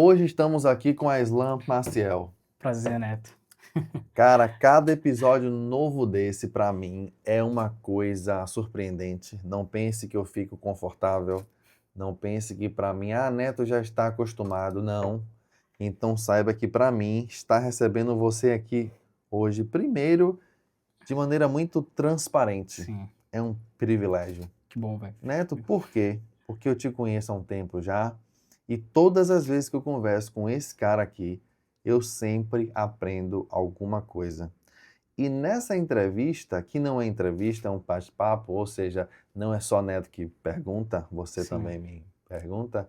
Hoje estamos aqui com a Islan Maciel. Prazer, Neto. Cara, cada episódio novo desse, pra mim, é uma coisa surpreendente. Não pense que eu fico confortável. Não pense que pra mim, Neto já está acostumado. Não. Então saiba que pra mim, estar recebendo você aqui hoje, primeiro, de maneira muito transparente, Sim, é um privilégio. que bom, velho. Neto, por quê? Porque eu te conheço há um tempo já e todas as vezes que eu converso com esse cara aqui, eu sempre aprendo alguma coisa. E nessa entrevista, que não é entrevista, é um bate-papo, ou seja, não é só Neto que pergunta, você Sim, também me pergunta,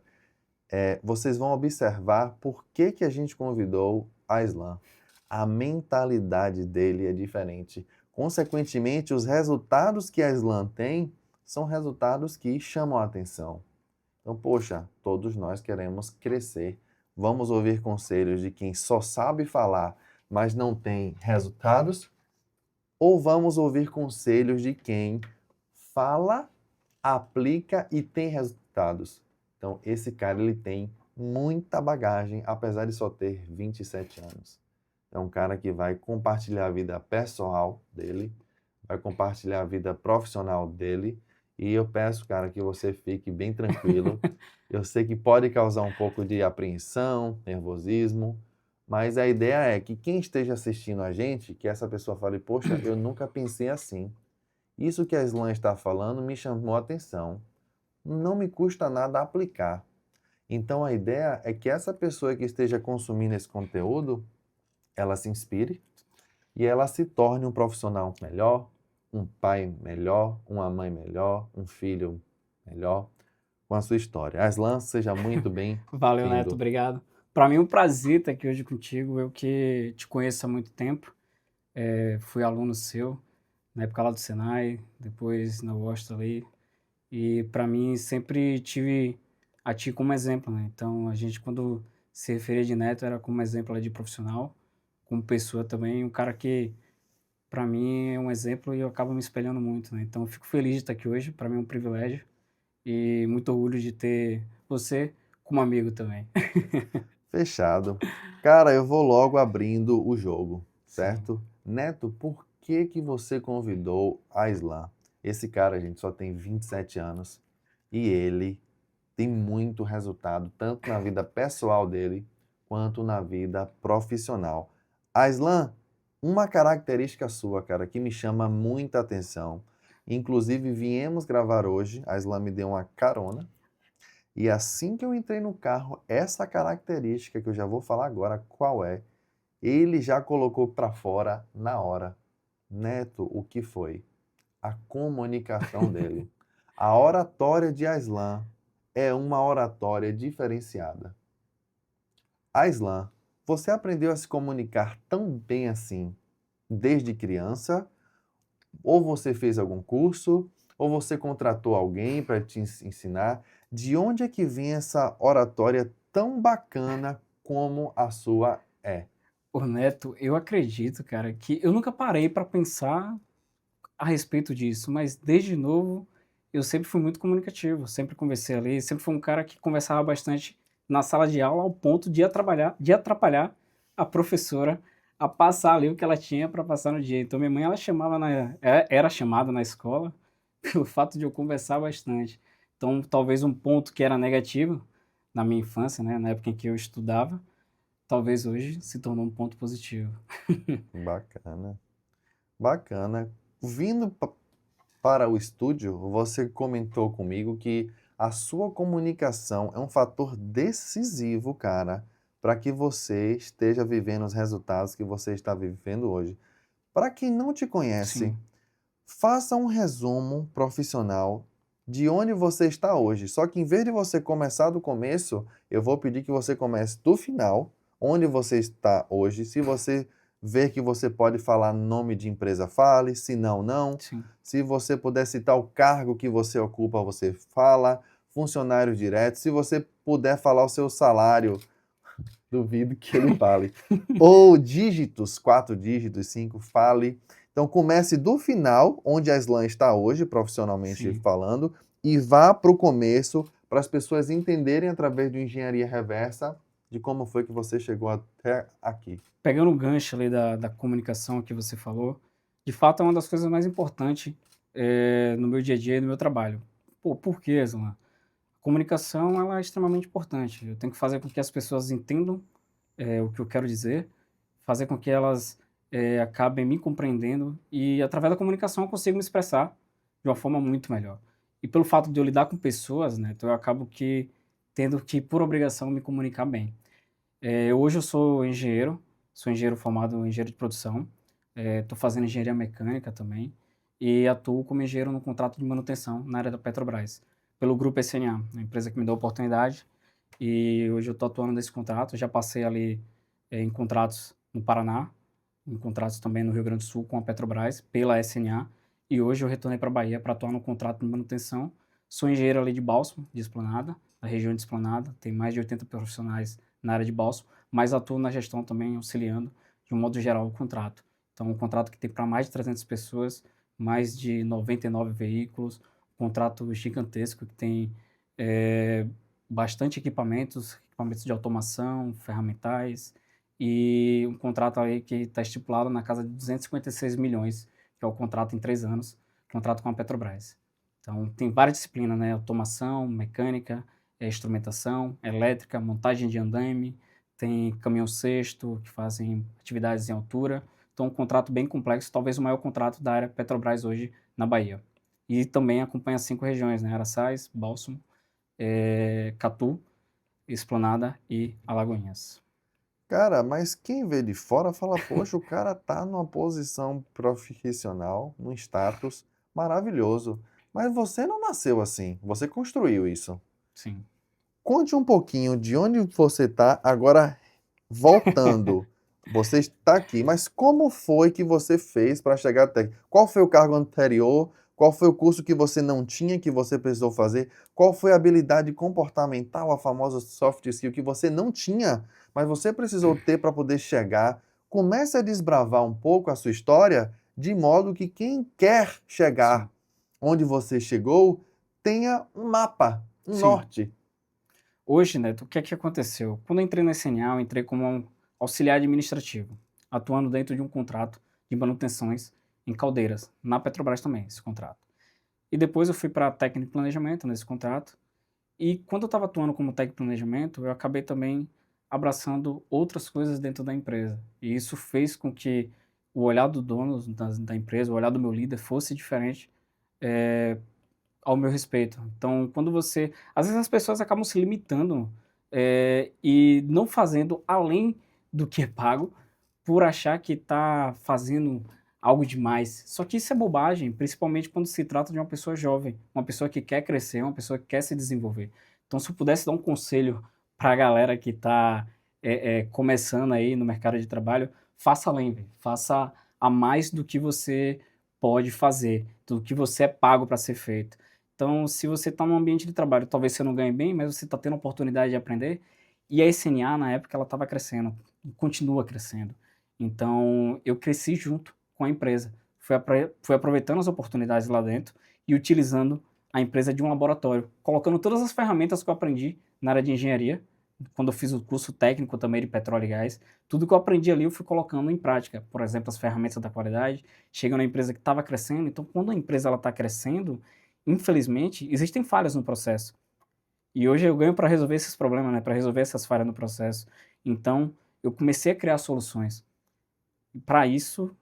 vocês vão observar por que que a gente convidou a Islan. A mentalidade dele é diferente. Consequentemente, os resultados que a Islan tem são resultados que chamam a atenção. Então, poxa, todos nós queremos crescer. Vamos ouvir conselhos de quem só sabe falar, mas não tem resultados? Ou vamos ouvir conselhos de quem fala, aplica e tem resultados? Então, esse cara ele tem muita bagagem, apesar de só ter 27 anos. É um cara que vai compartilhar a vida pessoal dele, vai compartilhar a vida profissional dele. E eu peço, cara, que você fique bem tranquilo. Eu sei que pode causar um pouco de apreensão, nervosismo, mas a ideia é que quem esteja assistindo a gente, que essa pessoa fale, poxa, eu nunca pensei assim. Isso que a Islan está falando me chamou a atenção. Não me custa nada aplicar. Então a ideia é que essa pessoa que esteja consumindo esse conteúdo, ela se inspire e ela se torne um profissional melhor, um pai melhor, uma mãe melhor, um filho melhor, com a sua história. Aslan, seja muito valeu, Neto, bem-vindo. obrigado. Para mim é um prazer estar aqui hoje contigo. Eu que te conheço há muito tempo, fui aluno seu, na época lá do Senai, depois na Washington ali, e para mim sempre tive a ti como exemplo, né? Então a gente quando se referia de Neto era como exemplo ali de profissional, como pessoa também, um cara que para mim é um exemplo e eu acabo me espelhando muito, né? Então eu fico feliz de estar aqui hoje, para mim é um privilégio. E muito orgulho de ter você como amigo também. Fechado. Cara, eu vou logo abrindo o jogo, Sim, certo? Neto, por que que você convidou a Islan? Esse cara, gente, só tem 27 anos e ele tem muito resultado, tanto na vida pessoal dele, quanto na vida profissional. Aislan, uma característica sua, cara, que me chama muita atenção, inclusive viemos gravar hoje, a Aislan me deu uma carona, e assim que eu entrei no carro, essa característica que eu já vou falar agora qual é, ele já colocou para fora na hora. Neto, o que foi? A comunicação dele. A oratória de Aislan é uma oratória diferenciada. Aislan, você aprendeu a se comunicar tão bem assim desde criança? Ou você fez algum curso? Ou você contratou alguém para te ensinar? De onde é que vem essa oratória tão bacana como a sua é? o Neto, eu acredito, cara, que eu nunca parei para pensar a respeito disso, mas desde novo eu sempre fui muito comunicativo, sempre conversei ali, sempre fui um cara que conversava bastante na sala de aula ao ponto de atrapalhar a professora a passar ali o que ela tinha para passar no dia. Então minha mãe ela chamava era chamada na escola pelo fato de eu conversar bastante. Então talvez um ponto que era negativo na minha infância, né, na época em que eu estudava, talvez hoje se tornou um ponto positivo. Bacana, bacana. Vindo para o estúdio, você comentou comigo que a sua comunicação é um fator decisivo, cara, para que você esteja vivendo os resultados que você está vivendo hoje. Para quem não te conhece, Sim. faça um resumo profissional de onde você está hoje. Só que em vez de você começar do começo, eu vou pedir que você comece do final, onde você está hoje. Se você ver que você pode falar nome de empresa, fale. Se não, não. Sim. Se você puder citar o cargo que você ocupa, você fala. Funcionário direto. Se você puder falar o seu salário, duvido que ele fale. Ou dígitos, 4 dígitos, 5, fale. Então comece do final, onde a Slam está hoje, profissionalmente Sim. falando, e vá para o começo, para as pessoas entenderem através de engenharia reversa de como foi que você chegou até aqui. Pegando o gancho ali da comunicação que você falou, de fato é uma das coisas mais importantes, no meu dia a dia e no meu trabalho. Pô, por quê, Aslan? Comunicação, ela é extremamente importante. Eu tenho que fazer com que as pessoas entendam, o que eu quero dizer, fazer com que elas, acabem me compreendendo e através da comunicação eu consigo me expressar de uma forma muito melhor. E pelo fato de eu lidar com pessoas, né, então eu acabo que tendo que, por obrigação, me comunicar bem. Hoje eu sou engenheiro formado em engenheiro de produção, estou fazendo engenharia mecânica também e atuo como engenheiro no contrato de manutenção na área da Petrobras, pelo grupo SNA, a empresa que me deu a oportunidade, e hoje eu estou atuando nesse contrato. Já passei ali, em contratos no Paraná, em contratos também no Rio Grande do Sul com a Petrobras, pela SNA, e hoje eu retornei para a Bahia para atuar no contrato de manutenção. Sou engenheiro ali de Bálsamo, de Esplanada, na região de Esplanada, tem mais de 80 profissionais na área de Bálsamo, mas atuo na gestão também, auxiliando, de um modo geral, o contrato. Então, um contrato que tem para mais de 300 pessoas, mais de 99 veículos, um contrato gigantesco que tem bastante equipamentos de automação, ferramentais, e um contrato aí que está estipulado na casa de 256 milhões, que é o contrato em 3 anos, contrato com a Petrobras. Então, tem várias disciplinas, né? Automação, mecânica, instrumentação, elétrica, montagem de andaime, tem caminhão-cesto, que fazem atividades em altura. Então, um contrato bem complexo, talvez o maior contrato da área Petrobras hoje na Bahia. E também acompanha 5 regiões, né? Araçás, Bálsamo, Catu, Esplanada e Alagoinhas. Cara, mas quem vê de fora fala, poxa, o cara tá numa posição profissional, num status maravilhoso. Mas você não nasceu assim, você construiu isso. Sim. Conte um pouquinho de onde você tá agora voltando. Você está aqui, mas como foi que você fez para chegar até aqui? Qual foi o cargo anterior? Qual foi o curso que você não tinha, que você precisou fazer? Qual foi a habilidade comportamental, a famosa soft skill, que você não tinha, mas você precisou ter para poder chegar? Comece a desbravar um pouco a sua história, de modo que quem quer chegar Sim. onde você chegou tenha um mapa, um Sim. norte. Hoje, Neto, o que é que aconteceu? Quando eu entrei na SNA, eu entrei como um auxiliar administrativo, atuando dentro de um contrato de manutenções em caldeiras, na Petrobras também, esse contrato. E depois eu fui para técnico de planejamento nesse contrato. E quando eu estava atuando como técnico de planejamento, eu acabei também abraçando outras coisas dentro da empresa. E isso fez com que o olhar do dono da empresa, o olhar do meu líder fosse diferente, eh, ao meu respeito. Então, quando você às vezes as pessoas acabam se limitando, e não fazendo além do que é pago, por achar que está fazendo algo demais. Só que isso é bobagem, principalmente quando se trata de uma pessoa jovem, uma pessoa que quer crescer, uma pessoa que quer se desenvolver. Então, se eu pudesse dar um conselho para a galera que está, começando aí no mercado de trabalho, faça além, velho. Faça a mais do que você pode fazer, do que você é pago para ser feito. Então, se você está num ambiente de trabalho, talvez você não ganhe bem, mas você está tendo a oportunidade de aprender. E a SNA, na época, ela estava crescendo, e continua crescendo. Então, eu cresci junto com a empresa. Fui aproveitando as oportunidades lá dentro e utilizando a empresa de um laboratório, colocando todas as ferramentas que eu aprendi na área de engenharia, quando eu fiz o curso técnico também de petróleo e gás, tudo que eu aprendi ali eu fui colocando em prática. Por exemplo, as ferramentas da qualidade, chega na empresa que estava crescendo. Então, quando a empresa está crescendo, infelizmente, existem falhas no processo. E hoje eu ganho para resolver esses problemas, né, para resolver essas falhas no processo. Então, eu comecei a criar soluções. Para isso,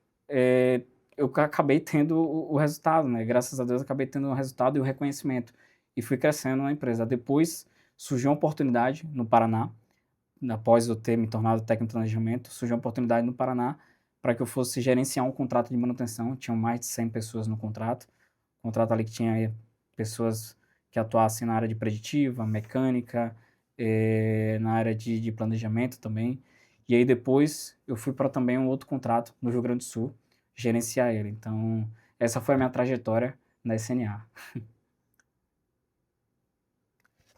eu acabei tendo o resultado, né, graças a Deus acabei tendo o resultado e o reconhecimento, e fui crescendo na empresa. Depois surgiu uma oportunidade no Paraná, após eu ter me tornado técnico de planejamento, surgiu uma oportunidade no Paraná para que eu fosse gerenciar um contrato de manutenção. Tinham mais de 100 pessoas no contrato, contrato ali que tinha pessoas que atuassem na área de preditiva, mecânica, na área de planejamento também. E aí depois eu fui para também um outro contrato no Rio Grande do Sul, gerenciar ele. Então, essa foi a minha trajetória na SNA.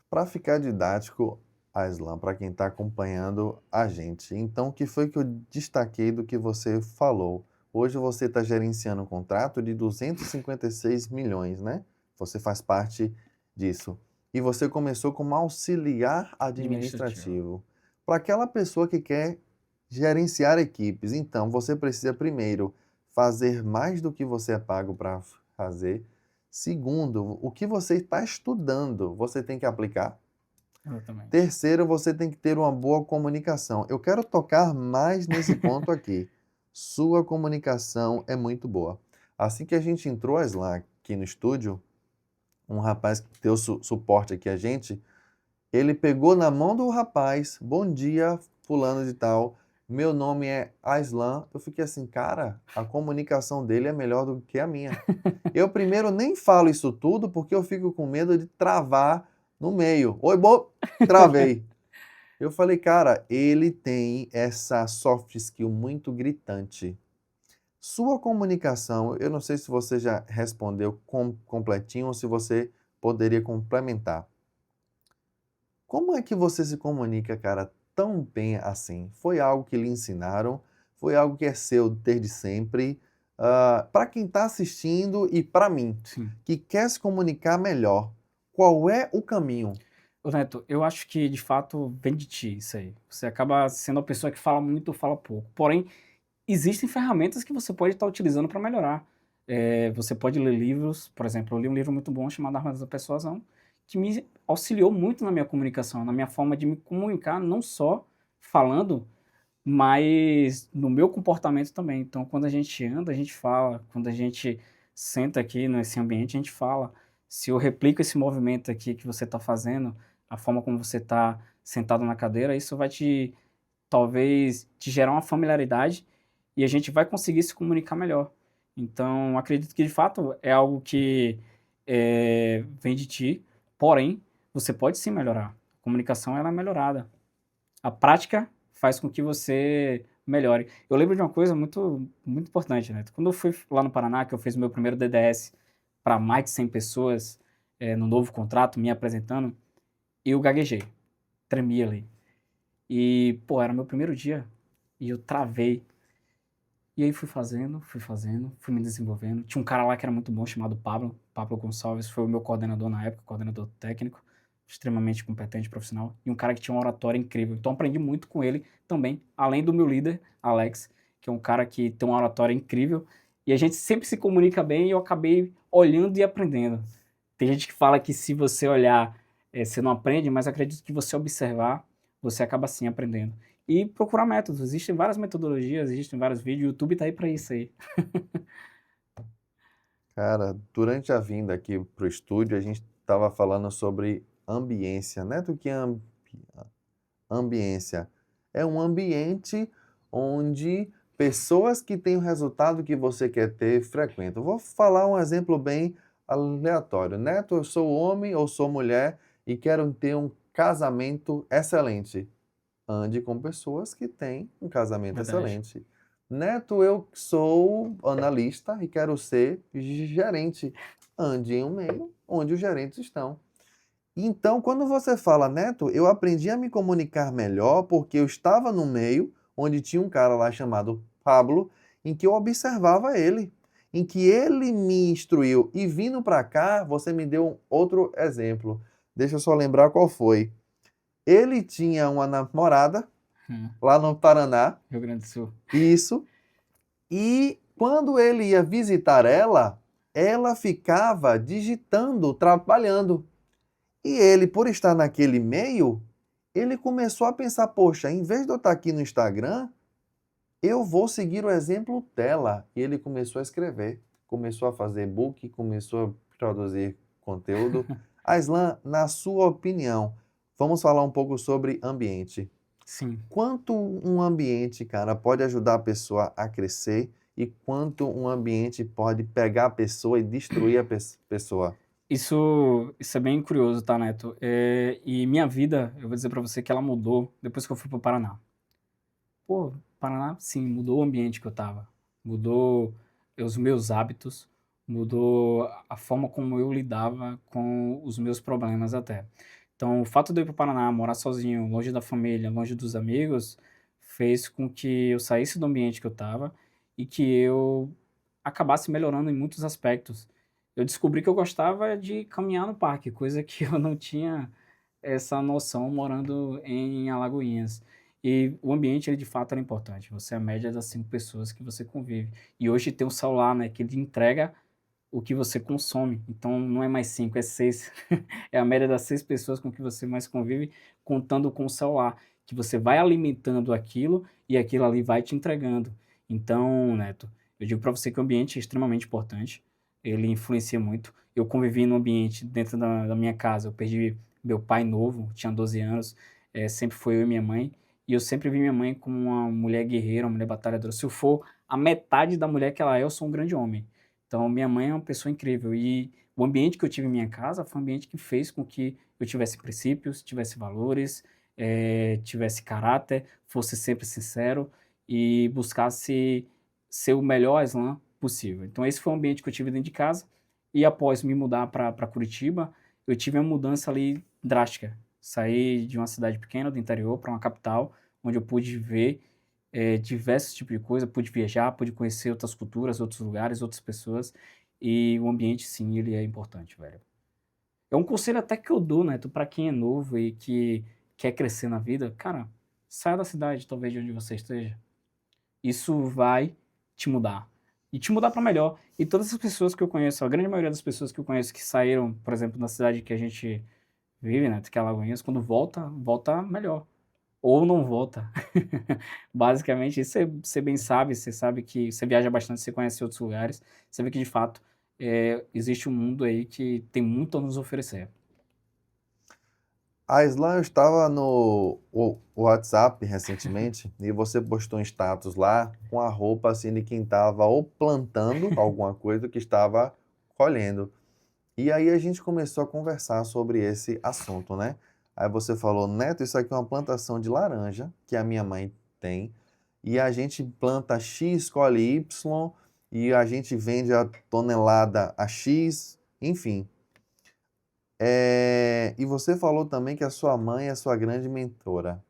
Para ficar didático, Aislan, para quem está acompanhando a gente, então o que foi que eu destaquei do que você falou? Hoje você está gerenciando um contrato de 256 milhões, né? Você faz parte disso. E você começou como auxiliar Administrativo. administrativo. Para aquela pessoa que quer gerenciar equipes, então você precisa primeiro fazer mais do que você é pago para fazer. Segundo, o que você está estudando, você tem que aplicar. Exatamente. Terceiro, você tem que ter uma boa comunicação. Eu quero tocar mais nesse ponto aqui. Sua comunicação é muito boa. Assim que a gente entrou aqui no estúdio, um rapaz que deu suporte aqui a gente, ele pegou na mão do rapaz, bom dia, fulano de tal, meu nome é Aislan. Eu fiquei assim, cara, a comunicação dele é melhor do que a minha. Eu primeiro nem falo isso tudo porque eu fico com medo de travar no meio. Oi, travei. Eu falei, cara, ele tem essa soft skill muito gritante. Sua comunicação, eu não sei se você já respondeu completinho ou se você poderia complementar. Como é que você se comunica, cara, tão bem assim? Foi algo que lhe ensinaram? Foi algo que é seu desde sempre? Para quem está assistindo e para mim, Sim. que quer se comunicar melhor, qual é o caminho? Ô Neto, eu acho que de fato vem de ti isso aí. Você acaba sendo a pessoa que fala muito ou fala pouco. Porém, existem ferramentas que você pode estar utilizando para melhorar. Você pode ler livros, por exemplo, eu li um livro muito bom chamado Armas da Persuasão, que me auxiliou muito na minha comunicação, na minha forma de me comunicar, não só falando, mas no meu comportamento também. Então, quando a gente anda, a gente fala. Quando a gente senta aqui nesse ambiente, a gente fala. Se eu replico esse movimento aqui que você está fazendo, a forma como você está sentado na cadeira, isso vai talvez te gerar uma familiaridade e a gente vai conseguir se comunicar melhor. Então, acredito que de fato é algo que vem de ti, porém, você pode sim melhorar. A comunicação ela é melhorada. A prática faz com que você melhore. Eu lembro de uma coisa muito, muito importante, né? Quando eu fui lá no Paraná, que eu fiz o meu primeiro DDS para mais de 100 pessoas, no novo contrato, me apresentando, eu gaguejei, tremi ali. E, pô, era meu primeiro dia e eu travei. E aí fui me desenvolvendo. Tinha um cara lá que era muito bom, chamado Pablo Gonçalves, foi o meu coordenador na época, coordenador técnico, extremamente competente, profissional, e um cara que tinha uma oratória incrível. Então aprendi muito com ele também, além do meu líder, Alex, que é um cara que tem uma oratória incrível, e a gente sempre se comunica bem e eu acabei olhando e aprendendo. Tem gente que fala que se você olhar, você não aprende, mas acredito que você observar, você acaba sim aprendendo. E procurar métodos. Existem várias metodologias, existem vários vídeos, o YouTube tá aí para isso aí. Cara, durante a vinda aqui para o estúdio, a gente estava falando sobre ambiência, né? Do que é ambiência? É um ambiente onde pessoas que têm o resultado que você quer ter frequentam. Vou falar um exemplo bem aleatório. Neto, eu sou homem ou sou mulher e quero ter um casamento excelente. Ande com pessoas que têm um casamento Verdade. excelente. Neto, eu sou analista e quero ser gerente. Ande em um meio onde os gerentes estão. Então, quando você fala, Neto, eu aprendi a me comunicar melhor porque eu estava no meio onde tinha um cara lá chamado Pablo, em que eu observava ele, em que ele me instruiu. E vindo para cá, você me deu um outro exemplo. Deixa eu só lembrar qual foi. Ele tinha uma namorada Hum, lá no Paraná, Rio Grande do Sul. isso, e quando ele ia visitar ela, ela ficava digitando, trabalhando. E ele, por estar naquele meio, ele começou a pensar: poxa, em vez de eu estar aqui no Instagram, eu vou seguir o exemplo dela. E ele começou a escrever, começou a fazer book, começou a produzir conteúdo. Aislan, na sua opinião, vamos falar um pouco sobre ambiente. Sim. Quanto um ambiente, cara, pode ajudar a pessoa a crescer e quanto um ambiente pode pegar a pessoa e destruir a pessoa? Isso é bem curioso, tá, Neto? E minha vida, eu vou dizer pra você que ela mudou depois que eu fui pro Paraná. Pô, Paraná, sim, mudou o ambiente que eu tava. Mudou os meus hábitos, mudou a forma como eu lidava com os meus problemas até. Então, o fato de eu ir para o Paraná, morar sozinho, longe da família, longe dos amigos, fez com que eu saísse do ambiente que eu estava e que eu acabasse melhorando em muitos aspectos. Eu descobri que eu gostava de caminhar no parque, coisa que eu não tinha essa noção morando em Alagoinhas. E o ambiente, ele de fato era importante. Você é a média das 5 pessoas que você convive. E hoje tem o celular, né, que ele entrega o que você consome. Então não é mais 5, é 6. É a média das 6 pessoas com que você mais convive, contando com o celular, que você vai alimentando aquilo e aquilo ali vai te entregando. Então, Neto, eu digo para você que o ambiente é extremamente importante, ele influencia muito. Eu convivi no ambiente dentro da minha casa, eu perdi meu pai novo, tinha 12 anos, sempre foi eu e minha mãe, e eu sempre vi minha mãe como uma mulher guerreira, uma mulher batalhadora. Se eu for a metade da mulher que ela é, eu sou um grande homem. Então, minha mãe é uma pessoa incrível e o ambiente que eu tive em minha casa foi um ambiente que fez com que eu tivesse princípios, tivesse valores, tivesse caráter, fosse sempre sincero e buscasse ser o melhor Aslan possível. Então, esse foi o ambiente que eu tive dentro de casa. E após me mudar para Curitiba, eu tive uma mudança ali drástica. Saí de uma cidade pequena do interior para uma capital, onde eu pude ver diversos tipos de coisa, pude viajar, pude conhecer outras culturas, outros lugares, outras pessoas, e o ambiente sim, ele é importante, velho. É um conselho até que eu dou, né, para quem é novo e que quer crescer na vida, cara, saia da cidade, talvez de onde você esteja. Isso vai te mudar. E te mudar para melhor. E todas as pessoas que eu conheço, a grande maioria das pessoas que eu conheço que saíram, por exemplo, da cidade que a gente vive, né, que é Alagoinhas, quando volta, volta melhor. Ou não volta. Basicamente, isso você bem sabe, você sabe que você viaja bastante, você conhece outros lugares, você vê que de fato, existe um mundo aí que tem muito a nos oferecer. A Islan, eu estava no WhatsApp recentemente e você postou um status lá com a roupa assim de quem estava ou plantando alguma coisa que estava colhendo. E aí a gente começou a conversar sobre esse assunto, né? Aí você falou, Neto, isso aqui é uma plantação de laranja que a minha mãe tem e a gente planta X, colhe Y e a gente vende a tonelada a X, enfim. E você falou também que a sua mãe é a sua grande mentora.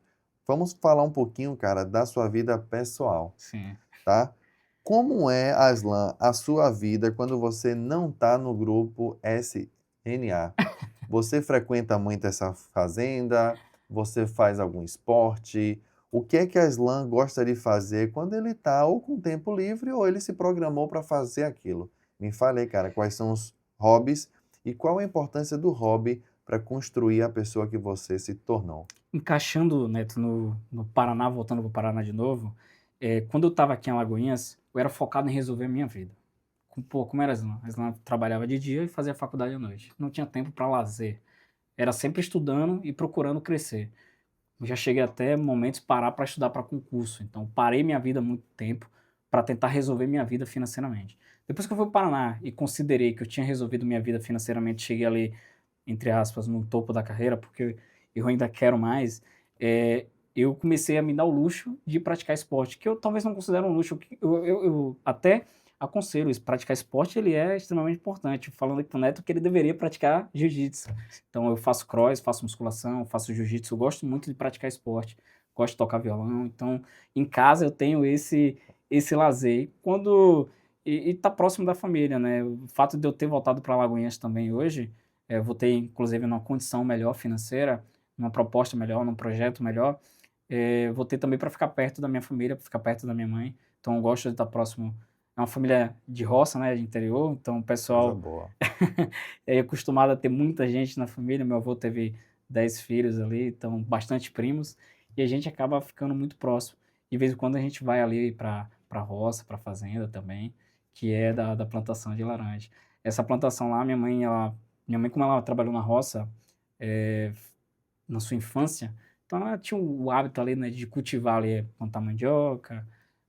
Vamos falar um pouquinho, cara, da sua vida pessoal, Sim. tá? Como é, Aslan, a sua vida quando você não está no grupo SNA? Você frequenta muito essa fazenda? Você faz algum esporte? O que a Aslan gosta de fazer quando ele está ou com tempo livre ou ele se programou para fazer aquilo? Me fale aí, cara, quais são os hobbies e qual a importância do hobby para construir a pessoa que você se tornou? Encaixando, Neto, no Paraná, voltando para o Paraná de novo, quando eu estava aqui em Alagoinhas, eu era focado em resolver a minha vida. Pô, como era Aslan? Aslan trabalhava de dia e fazia faculdade à noite. Não tinha tempo para lazer. Era sempre estudando e procurando crescer. Eu já cheguei até momentos parar para estudar para concurso, então parei minha vida há muito tempo para tentar resolver minha vida financeiramente. Depois que eu fui para o Paraná e considerei que eu tinha resolvido minha vida financeiramente, cheguei ali, entre aspas, no topo da carreira, porque eu ainda quero mais, eu comecei a me dar o luxo de praticar esporte, que eu talvez não considere um luxo, que eu até aconselho isso, praticar esporte ele é extremamente importante, falando aqui pro Neto que ele deveria praticar jiu-jitsu. Então eu faço cross, faço musculação, faço jiu-jitsu, eu gosto muito de praticar esporte, gosto de tocar violão, então em casa eu tenho esse lazer. E tá próximo da família, né, o fato de eu ter voltado para Alagoinhas também hoje, vou ter inclusive numa condição melhor financeira, numa proposta melhor, num projeto melhor, vou ter também para ficar perto da minha família, para ficar perto da minha mãe, então eu gosto de estar próximo. É uma família de roça, né, de interior, então o Coisa pessoal boa. é acostumado a ter muita gente na família. Meu avô teve 10 filhos ali, então bastante primos, e a gente acaba ficando muito próximo. De vez em quando a gente vai ali para roça, para fazenda também, que é da plantação de laranja. Essa plantação lá, minha mãe como ela trabalhou na roça, eh, na sua infância, então ela tinha o hábito ali, né, de cultivar ali, plantar mandioca,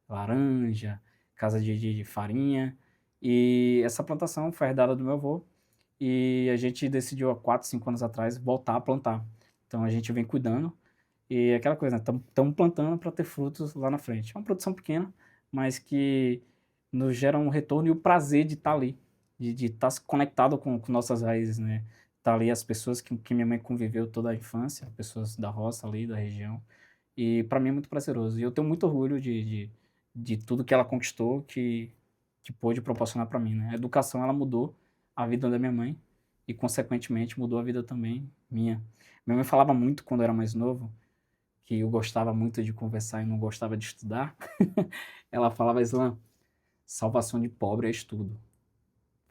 laranja, casa de farinha, e essa plantação foi herdada do meu avô, e a gente decidiu há 4, 5 anos atrás voltar a plantar. Então a gente vem cuidando e é aquela coisa, né, estamos plantando para ter frutos lá na frente. É uma produção pequena, mas que nos gera um retorno e o prazer de estar ali, de estar se conectado com nossas raízes, né. Estar ali as pessoas que minha mãe conviveu toda a infância, pessoas da roça ali, da região, e para mim é muito prazeroso. E eu tenho muito orgulho de tudo que ela conquistou, que pôde proporcionar para mim, né. A educação ela mudou a vida da minha mãe, e, consequentemente, mudou a vida também minha. Minha mãe falava muito quando eu era mais novo, que eu gostava muito de conversar e não gostava de estudar. Ela falava, Islan, salvação de pobre é estudo.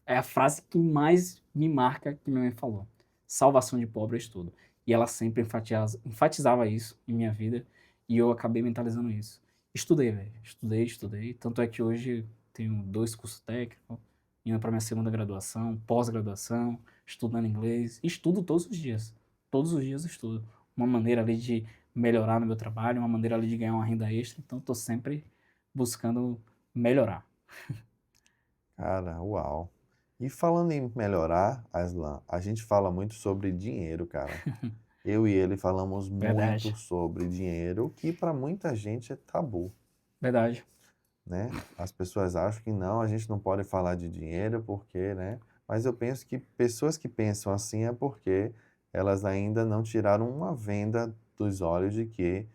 É a frase que mais me marca que minha mãe falou. Salvação de pobre é estudo. E ela sempre enfatizava isso em minha vida e eu acabei mentalizando isso. Estudei, velho. Estudei. Tanto é que hoje tenho 2 cursos técnicos, indo para minha segunda graduação, pós-graduação, estudando inglês. Estudo todos os dias. Todos os dias eu estudo. Uma maneira ali de melhorar no meu trabalho, uma maneira ali de ganhar uma renda extra. Então estou sempre buscando melhorar. Cara, uau. E falando em melhorar, Aslan, a gente fala muito sobre dinheiro, cara. Eu e ele falamos Verdade. muito sobre dinheiro, que para muita gente é tabu, Verdade. né? As pessoas acham que não, a gente não pode falar de dinheiro porque, né? Mas eu penso que pessoas que pensam assim é porque elas ainda não tiraram uma venda dos olhos de que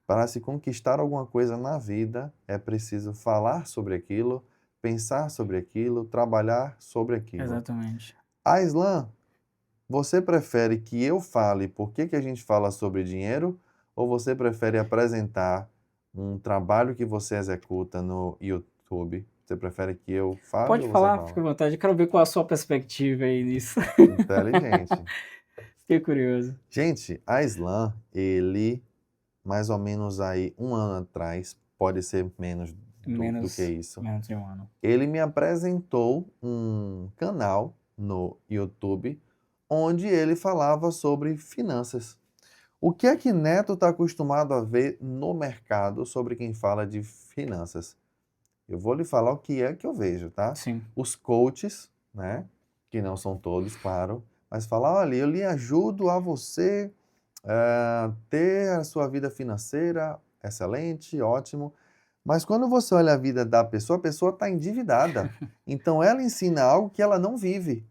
para se conquistar alguma coisa na vida é preciso falar sobre aquilo, pensar sobre aquilo, trabalhar sobre aquilo. Exatamente. Aislan, você prefere que eu fale por que a gente fala sobre dinheiro ou você prefere apresentar um trabalho que você executa no YouTube? Você prefere que eu fale Pode ou você falar, fica fala? à vontade. Eu quero ver qual a sua perspectiva aí nisso. Inteligente. Fiquei curioso. Gente, Aislan, ele mais ou menos aí um ano atrás, pode ser menos do que Menos, isso, menos de um ano. ele me apresentou um canal no YouTube onde ele falava sobre finanças. O que é que Neto está acostumado a ver no mercado sobre quem fala de finanças? Eu vou lhe falar o que é que eu vejo, tá? Sim. Os coaches, né? Que não são todos, claro, mas falar, olha, eu lhe ajudo a você ter a sua vida financeira excelente, ótimo. Mas quando você olha a vida da pessoa, a pessoa está endividada. Então ela ensina algo que ela não vive.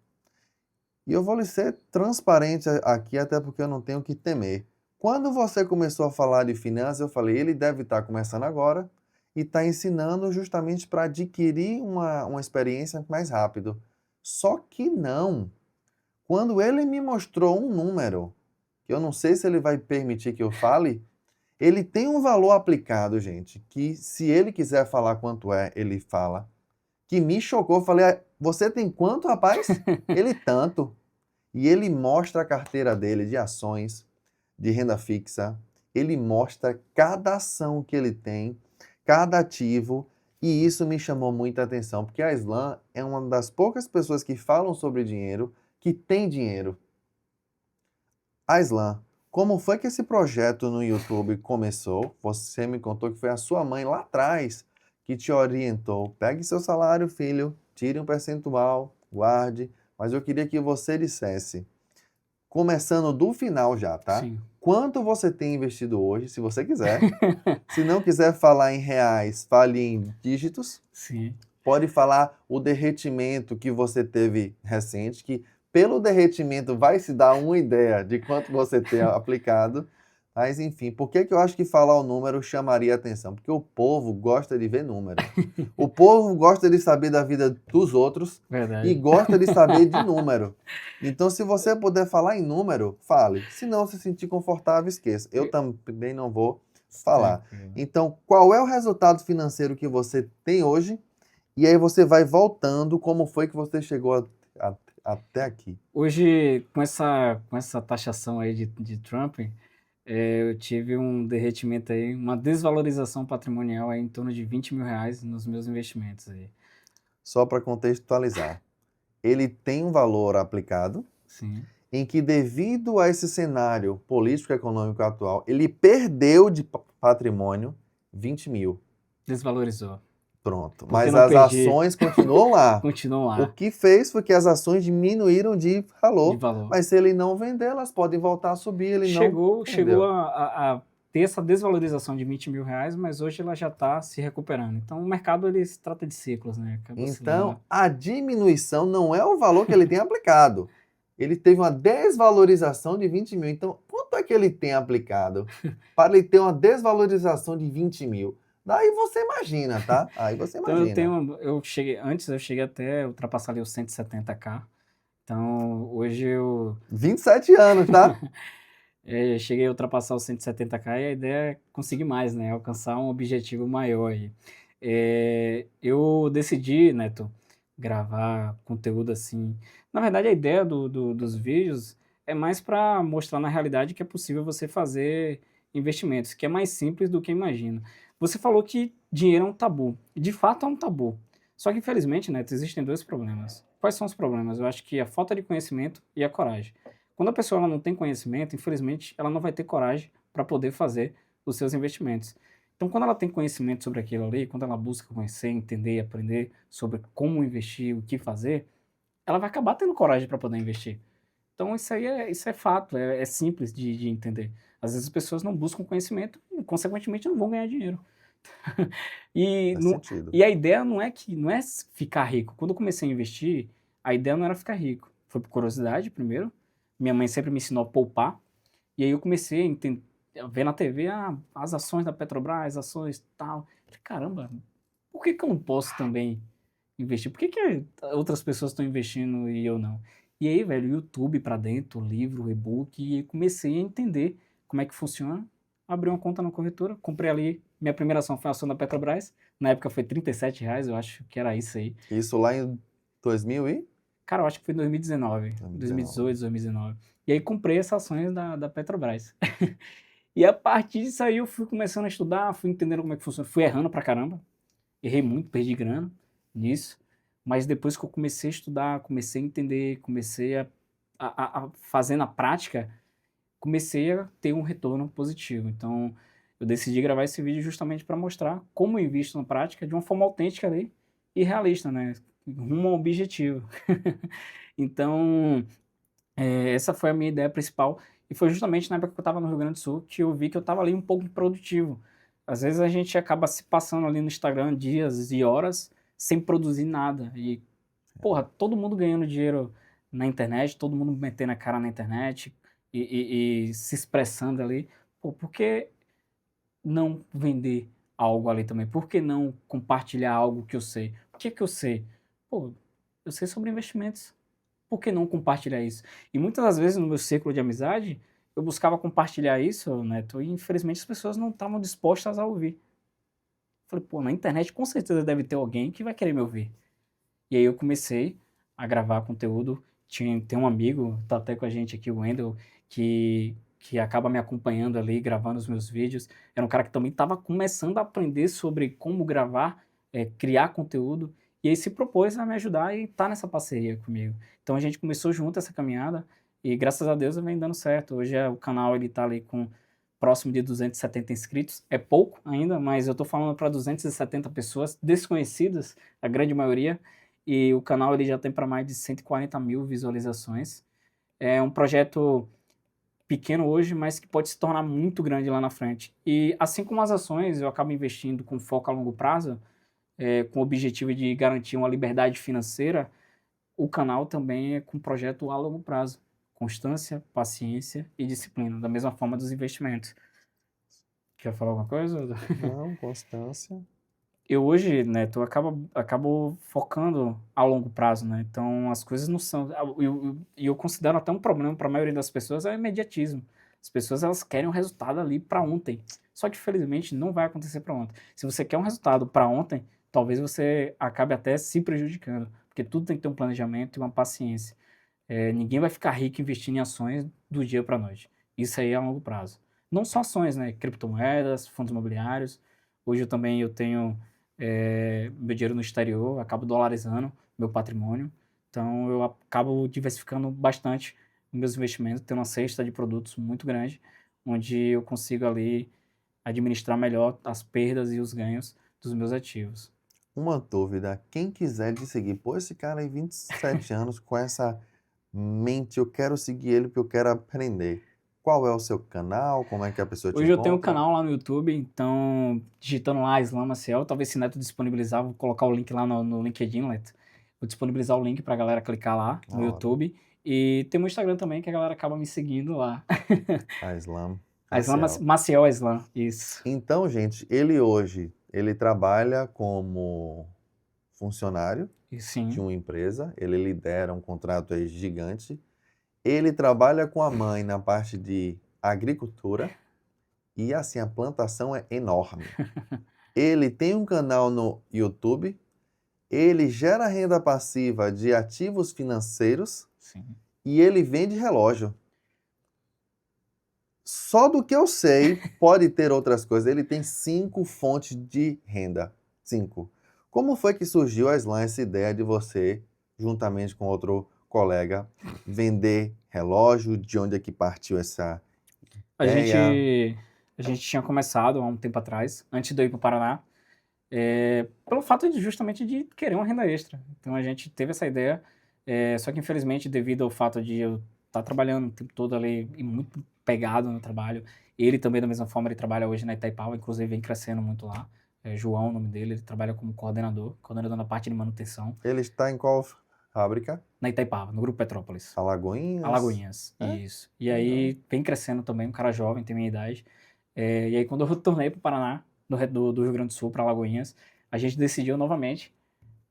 E eu vou lhe ser transparente aqui, até porque eu não tenho que temer. Quando você começou a falar de finanças, eu falei, ele deve estar começando agora e está ensinando justamente para adquirir uma experiência mais rápido. Só que não. Quando ele me mostrou um número, que eu não sei se ele vai permitir que eu fale, ele tem um valor aplicado, gente, que se ele quiser falar quanto é, ele fala. Que me chocou, eu falei, você tem quanto, rapaz? Ele tanto. E ele mostra a carteira dele de ações, de renda fixa. Ele mostra cada ação que ele tem, cada ativo. E isso me chamou muita atenção, porque a Aslan é uma das poucas pessoas que falam sobre dinheiro, que tem dinheiro. Aslan, como foi que esse projeto no YouTube começou? Você me contou que foi a sua mãe lá atrás que te orientou. Pegue seu salário, filho, tire um percentual, guarde. Mas eu queria que você dissesse, começando do final já, tá? Sim. Quanto você tem investido hoje, se você quiser. Se não quiser falar em reais, fale em dígitos. Sim. Pode falar o derretimento que você teve recente, que pelo derretimento vai se dar uma ideia de quanto você tem aplicado. Mas enfim, por que eu acho que falar o número chamaria atenção? Porque o povo gosta de ver número. O povo gosta de saber da vida dos outros e Verdade. gosta de saber de número. Então, se você puder falar em número, fale. Se não se sentir confortável, esqueça. Eu também não vou falar. Tranquilo. Então, qual é o resultado financeiro que você tem hoje? E aí você vai voltando, como foi que você chegou até aqui? Hoje, com essa taxação aí de Trump, eu tive um derretimento aí, uma desvalorização patrimonial aí em torno de R$ 20.000 nos meus investimentos aí. Só para contextualizar, ele tem um valor aplicado Sim. em que, devido a esse cenário político-econômico atual, ele perdeu de patrimônio 20 mil. Desvalorizou. Pronto. Porque Mas não as perdi. ações continuam lá. Continuam O lá, que fez foi que as ações diminuíram de de valor. valor. Mas se ele não vender, elas podem voltar a subir. Ele não Chegou vendeu. a ter essa desvalorização de R$ 20.000, mas hoje ela já está se recuperando. Então o mercado ele se trata de ciclos, né? Acaba Então, a diminuição não é o valor que ele tem aplicado. Ele teve uma desvalorização de 20 mil. Então, quanto é que ele tem aplicado para ele ter uma desvalorização de 20 mil? Daí você imagina, tá? Aí você Então imagina. eu cheguei até ultrapassar ali os 170k. Então, hoje eu 27 anos, tá? cheguei a ultrapassar os 170K e a ideia é conseguir mais, né? Alcançar um objetivo maior aí. Eu decidi, Neto, gravar conteúdo assim. Na verdade, a ideia dos vídeos é mais para mostrar na realidade que é possível você fazer investimentos, que é mais simples do que imagina. Você falou que dinheiro é um tabu. De fato, é um tabu. Só que, infelizmente, Neto, existem dois problemas. Quais são os problemas? Eu acho que a falta de conhecimento e a coragem. Quando a pessoa ela não tem conhecimento, infelizmente, ela não vai ter coragem para poder fazer os seus investimentos. Então, quando ela tem conhecimento sobre aquilo ali, quando ela busca conhecer, entender e aprender sobre como investir, o que fazer, ela vai acabar tendo coragem para poder investir. Então, isso é fato, é simples de entender. Às vezes as pessoas não buscam conhecimento e, consequentemente, não vão ganhar dinheiro. E, Faz não- sentido. e a ideia não é ficar rico. Quando eu comecei a investir, a ideia não era ficar rico. Foi por curiosidade, primeiro. Minha mãe sempre me ensinou a poupar. E aí eu comecei a ver na TV as ações da Petrobras, ações tal. Falei, caramba, por que eu não posso também investir? Por que outras pessoas estão investindo e eu não? E aí, velho, YouTube pra dentro, livro, e-book, e comecei a entender como é que funciona. Abri uma conta na corretora, comprei ali. Minha primeira ação foi a ação da Petrobras. Na época foi R$ 37, eu acho que era isso aí. Isso lá em 2000 e? Cara, eu acho que foi em 2019, 2019. 2018, 2019. E aí comprei essas ações da Petrobras. E a partir disso aí eu fui começando a estudar, fui entendendo como é que funciona. Fui errando pra caramba. Errei muito, perdi grana nisso. Mas depois que eu comecei a estudar, comecei a entender, comecei a fazer na prática, comecei a ter um retorno positivo. Então, eu decidi gravar esse vídeo justamente para mostrar como eu invisto na prática de uma forma autêntica ali e realista, né? Rumo ao objetivo. Então, essa foi a minha ideia principal. E foi justamente na época que eu estava no Rio Grande do Sul que eu vi que eu estava ali um pouco improdutivo. Às vezes a gente acaba se passando ali no Instagram dias e horas sem produzir nada. E, porra, todo mundo ganhando dinheiro na internet, todo mundo metendo a cara na internet e se expressando ali. Pô, por que não vender algo ali também? Por que não compartilhar algo que eu sei? O que é que eu sei? Pô, eu sei sobre investimentos. Por que não compartilhar isso? E muitas das vezes no meu círculo de amizade, eu buscava compartilhar isso, Neto, e infelizmente as pessoas não estavam dispostas a ouvir. Falei, pô, na internet com certeza deve ter alguém que vai querer me ouvir. E aí eu comecei a gravar conteúdo. Tem um amigo, tá até com a gente aqui, o Wendel, que acaba me acompanhando ali, gravando os meus vídeos. Era um cara que também estava começando a aprender sobre como gravar, criar conteúdo. E aí se propôs a me ajudar e tá nessa parceria comigo. Então a gente começou junto essa caminhada e graças a Deus vem dando certo. Hoje o canal ele tá ali com próximo de 270 inscritos. É pouco ainda, mas eu tô falando para 270 pessoas desconhecidas, a grande maioria, e o canal ele já tem para mais de 140 mil visualizações. É um projeto pequeno hoje, mas que pode se tornar muito grande lá na frente. E assim como as ações, eu acabo investindo com foco a longo prazo, com o objetivo de garantir uma liberdade financeira, o canal também é com projeto a longo prazo. Constância, paciência e disciplina, da mesma forma dos investimentos. Quer falar alguma coisa? Não, constância. Eu hoje, Neto, eu acabo focando a longo prazo, né? Então as coisas não são. Eu considero até um problema para a maioria das pessoas é o imediatismo. As pessoas elas querem um resultado ali para ontem. Só que felizmente não vai acontecer para ontem. Se você quer um resultado para ontem, talvez você acabe até se prejudicando, porque tudo tem que ter um planejamento e uma paciência. Ninguém vai ficar rico investindo em ações do dia para a noite. Isso aí é a longo prazo. Não só ações, né? Criptomoedas, fundos imobiliários. Hoje eu tenho meu dinheiro no exterior, acabo dolarizando meu patrimônio. Então eu acabo diversificando bastante meus investimentos, tendo uma cesta de produtos muito grande, onde eu consigo ali administrar melhor as perdas e os ganhos dos meus ativos. Uma dúvida, quem quiser te seguir, pô, esse cara aí, 27 anos, com essa mente, eu quero seguir ele porque eu quero aprender. Qual é o seu canal? Como é que a pessoa te Hoje eu tenho um encontra? canal lá no YouTube, então digitando lá Islam Maciel, talvez se Neto disponibilizar, vou colocar o link lá no LinkedIn, Neto. Vou disponibilizar o link pra galera clicar lá Na no hora. YouTube. E tem o Instagram também, que a galera acaba me seguindo lá. A Islam A Islam Maciel. Maciel Islam, isso. Então, gente, ele hoje, ele trabalha como funcionário E de sim, uma empresa, ele lidera um contrato aí gigante, ele trabalha com a mãe na parte de agricultura e assim a plantação é enorme. Ele tem um canal no YouTube, ele gera renda passiva de ativos financeiros sim. e ele vende relógio. Só do que eu sei, pode ter outras coisas. Ele tem 5 fontes de renda. 5. Como foi que surgiu, Aislan, essa ideia de você, juntamente com outro colega, vender relógio? De onde é que partiu essa A ideia? gente, a gente tinha começado há um tempo atrás, antes de eu ir para o Paraná, pelo fato de justamente de querer uma renda extra. Então a gente teve essa ideia, só que infelizmente devido ao fato de eu estar trabalhando o tempo todo ali e muito pegado no trabalho, ele também da mesma forma, ele trabalha hoje na Itaipava, inclusive vem crescendo muito lá. É João, o nome dele, ele trabalha como coordenador na parte de manutenção Ele está em qual fábrica? na Itaipava, no Grupo Petrópolis. Alagoinhas? Alagoinhas, É, isso. E legal. aí vem crescendo também, um cara jovem, tem minha idade. E aí quando eu retornei para o Paraná, do Rio Grande do Sul para Alagoinhas, a gente decidiu novamente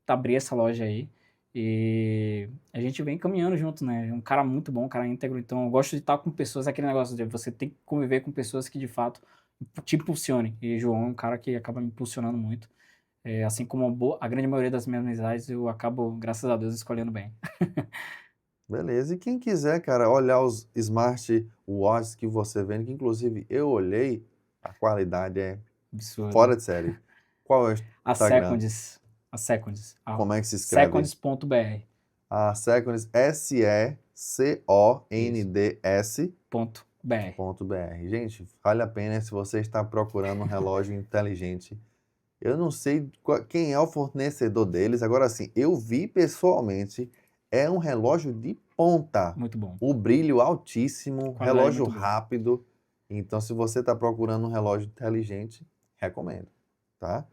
abrir essa loja aí. E a gente vem caminhando junto, né? É um cara muito bom, um cara íntegro. Então eu gosto de estar com pessoas, aquele negócio de você tem que conviver com pessoas que de fato te impulsionem. E João é um cara que acaba me impulsionando muito. Assim como a grande maioria das minhas amizades, eu acabo, graças a Deus, escolhendo bem. Beleza. E quem quiser, cara, olhar os smartwatches que você vende, que inclusive eu olhei, a qualidade é Absurdo. fora de série. Qual é o A Instagram? Seconds. A Seconds. A Como é que se escreve? Seconds.br. A Seconds, Isso. Seconds.br. .br. Gente, vale a pena se você está procurando um relógio inteligente. Eu não sei quem é o fornecedor deles. Agora sim, eu vi pessoalmente, é um relógio de ponta. Muito bom. O brilho altíssimo, Qualidade relógio muito boa. rápido. Então, se você está procurando um relógio inteligente, recomendo, tá?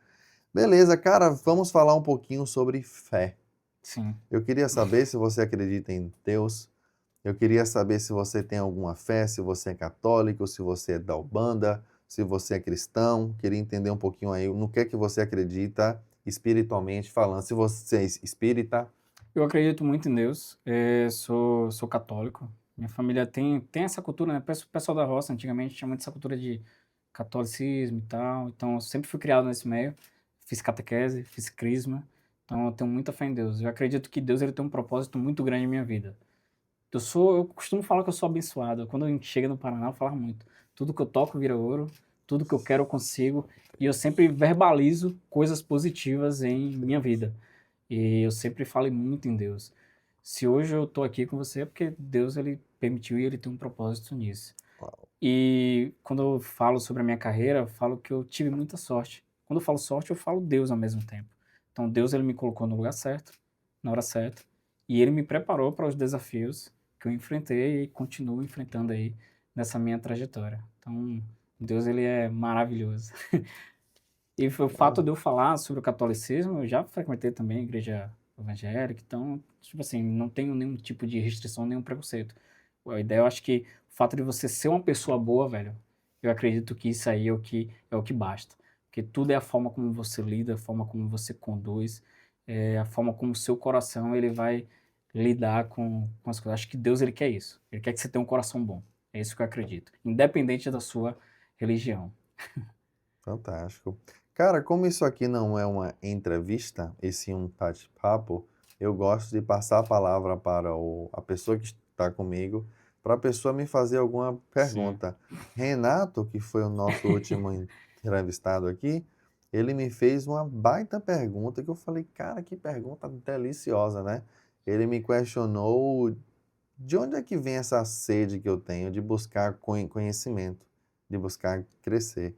Beleza, cara, vamos falar um pouquinho sobre fé. Sim. Eu queria saber se você acredita em Deus. Eu queria saber se você tem alguma fé, se você é católico, se você é da Ubanda, se você é cristão. Queria entender um pouquinho aí no que é que você acredita espiritualmente falando. Se você é espírita, Eu acredito muito em Deus. Sou católico. Minha família tem essa cultura, né? O pessoal da roça antigamente tinha muito essa cultura de catolicismo e tal. Então eu sempre fui criado nesse meio. Fiz catequese, fiz crisma. Então eu tenho muita fé em Deus. Eu acredito que Deus ele tem um propósito muito grande em minha vida. Eu costumo falar que eu sou abençoado. Quando a gente chega no Paraná, eu falo muito. Tudo que eu toco vira ouro, tudo que eu quero eu consigo, e eu sempre verbalizo coisas positivas em minha vida. E eu sempre falo muito em Deus. Se hoje eu tô aqui com você é porque Deus ele permitiu e ele tem um propósito nisso. E quando eu falo sobre a minha carreira, eu falo que eu tive muita sorte. Quando eu falo sorte, eu falo Deus ao mesmo tempo. Então Deus ele me colocou no lugar certo, na hora certa, e ele me preparou para os desafios que eu enfrentei e continuo enfrentando aí nessa minha trajetória. Então, Deus ele é maravilhoso. E o fato de eu falar sobre o catolicismo, eu já frequentei também a igreja evangélica, então, tipo assim, não tenho nenhum tipo de restrição, nenhum preconceito. A ideia, eu acho que o fato de você ser uma pessoa boa, velho, eu acredito que isso aí é o que basta. Porque tudo é a forma como você lida, a forma como você conduz, a forma como o seu coração ele vai lidar com as coisas. Acho que Deus ele quer isso. Ele quer que você tenha um coração bom. É isso que eu acredito. Independente da sua religião. fantástico. Cara, como isso aqui não é uma entrevista, e sim um bate-papo, eu gosto de passar a palavra para a pessoa que está comigo, para a pessoa me fazer alguma Sim. pergunta. Renato, que foi o nosso último entrevistado aqui, ele me fez uma baita pergunta que eu falei, cara, que pergunta deliciosa, né? Ele me questionou de onde é que vem essa sede que eu tenho de buscar conhecimento, de buscar crescer.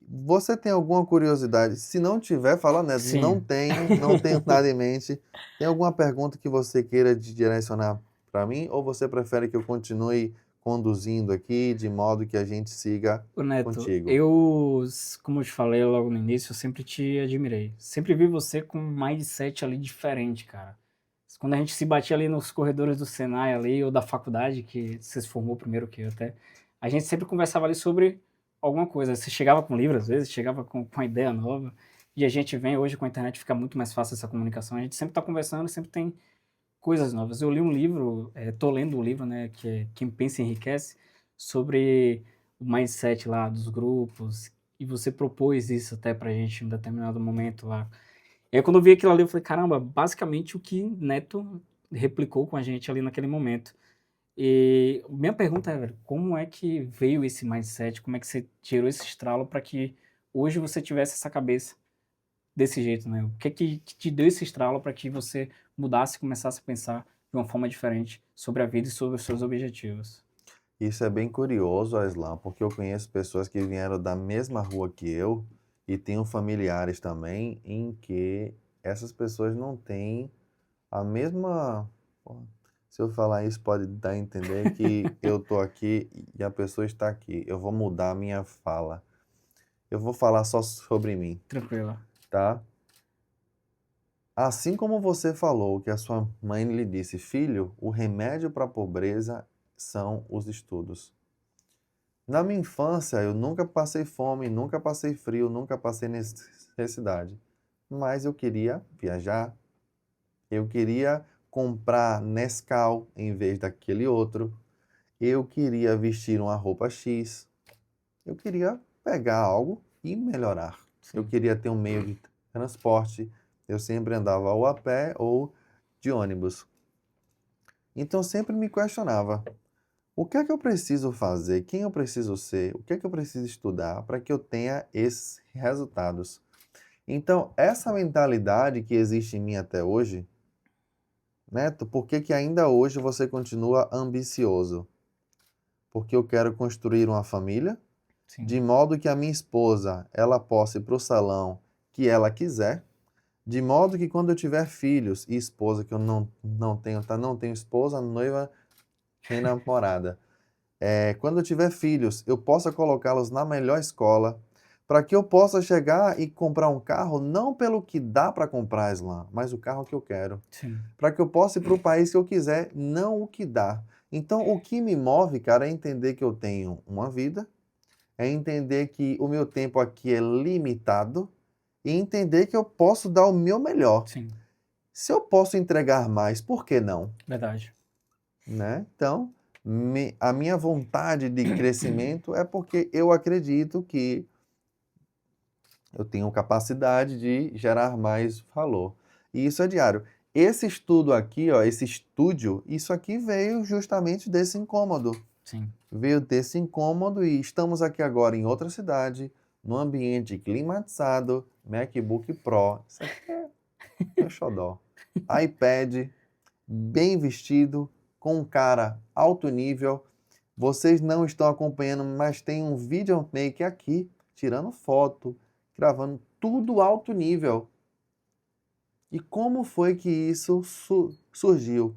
Você tem alguma curiosidade? Se não tiver, fala neto. Não Sim. tenho, não tenho nada em mente. Tem alguma pergunta que você queira direcionar para mim? Ou você prefere que eu continue conduzindo aqui de modo que a gente siga Ô Neto, contigo? como eu te falei logo no início, eu sempre te admirei. Sempre vi você com um mindset ali diferente, cara. Quando a gente se batia ali nos corredores do Senai ali, ou da faculdade, que você se formou primeiro que eu até, a gente sempre conversava ali sobre alguma coisa. Você chegava com livro, às vezes, chegava com uma ideia nova, E a gente vem hoje com a internet, fica muito mais fácil essa comunicação. A gente sempre está conversando, sempre tem coisas novas. Eu li um livro, tô lendo um livro, né, que é Quem Pensa Enriquece, sobre o mindset lá dos grupos, e você propôs isso até pra gente em um determinado momento lá. E aí quando eu vi aquilo ali, eu falei, caramba, basicamente o que Neto replicou com a gente ali naquele momento. E minha pergunta é, velho, como é que veio esse mindset? Como é que você tirou esse estralo para que hoje você tivesse essa cabeça desse jeito, né? O que é que te deu esse estralo para que você mudasse e começasse a pensar de uma forma diferente sobre a vida e sobre os seus objetivos? Isso é bem curioso, Aislan, porque eu conheço pessoas que vieram da mesma rua que eu e tenho familiares também em que essas pessoas não têm a mesma. Pô, se eu falar isso, pode dar a entender que eu tô aqui e a pessoa está aqui. Eu vou mudar a minha fala. Eu vou falar só sobre mim, Tranquilo. tá? Assim como você falou que a sua mãe lhe disse, filho, o remédio para a pobreza são os estudos. Na minha infância, eu nunca passei fome, nunca passei frio, nunca passei necessidade. Mas eu queria viajar, eu queria comprar Nescau em vez daquele outro, eu queria vestir uma roupa X, eu queria pegar algo e melhorar. Eu Sim. queria ter um meio de transporte, eu sempre andava ou a pé ou de ônibus. Então sempre me questionava, o que é que eu preciso fazer? Quem eu preciso ser? O que é que eu preciso estudar para que eu tenha esses resultados? Então, essa mentalidade que existe em mim até hoje, Neto, por que que ainda hoje você continua ambicioso? Porque eu quero construir uma família, de Sim. modo que a minha esposa, ela possa ir para o salão que ela quiser, de modo que quando eu tiver filhos e esposa, que eu não tenho, tá? Não tenho esposa, noiva, nem namorada. Quando eu tiver filhos, eu possa colocá-los na melhor escola, para que eu possa chegar e comprar um carro, não pelo que dá para comprar, Islam, mas o carro que eu quero. Sim. Para que eu possa ir para o país que eu quiser, não o que dá. Então, o que me move, cara, é entender que eu tenho uma vida, é entender que o meu tempo aqui é limitado e entender que eu posso dar o meu melhor. Sim. Se eu posso entregar mais, por que não? Verdade. Né? Então, a minha vontade de crescimento é porque eu acredito que eu tenho capacidade de gerar mais valor. E isso é diário. Esse estudo aqui, ó, esse estúdio, isso aqui veio justamente desse incômodo. Sim. Veio desse incômodo e estamos aqui agora em outra cidade, num ambiente climatizado, MacBook Pro. Isso aqui é meu xodó. iPad, bem vestido, com um cara alto nível. Vocês não estão acompanhando, mas tem um videomaker aqui, tirando foto, gravando tudo alto nível. E como foi que isso surgiu?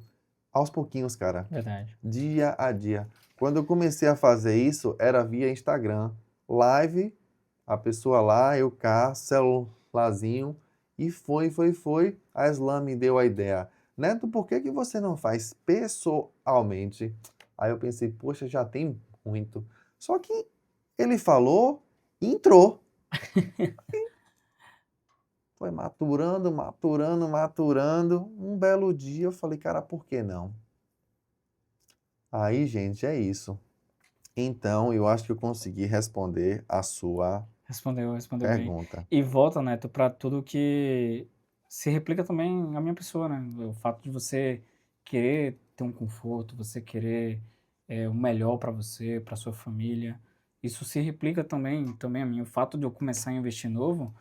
Aos pouquinhos, cara. Verdade. Dia a dia. Quando eu comecei a fazer isso, era via Instagram. Live, a pessoa lá, eu cá, celularzinho, e foi. A Islam me deu a ideia. Neto, por que que você não faz pessoalmente? Aí eu pensei, poxa, já tem muito. Só que ele falou e entrou. Foi maturando. Um belo dia eu falei, cara, por que não? Aí, gente, é isso. Então, eu acho que eu consegui responder a sua Respondeu bem. pergunta. E volta, Neto, para tudo que se replica também à minha pessoa, né? O fato de você querer ter um conforto, você querer o melhor para você, para sua família, isso se replica também a mim. O fato de eu começar a investir novo,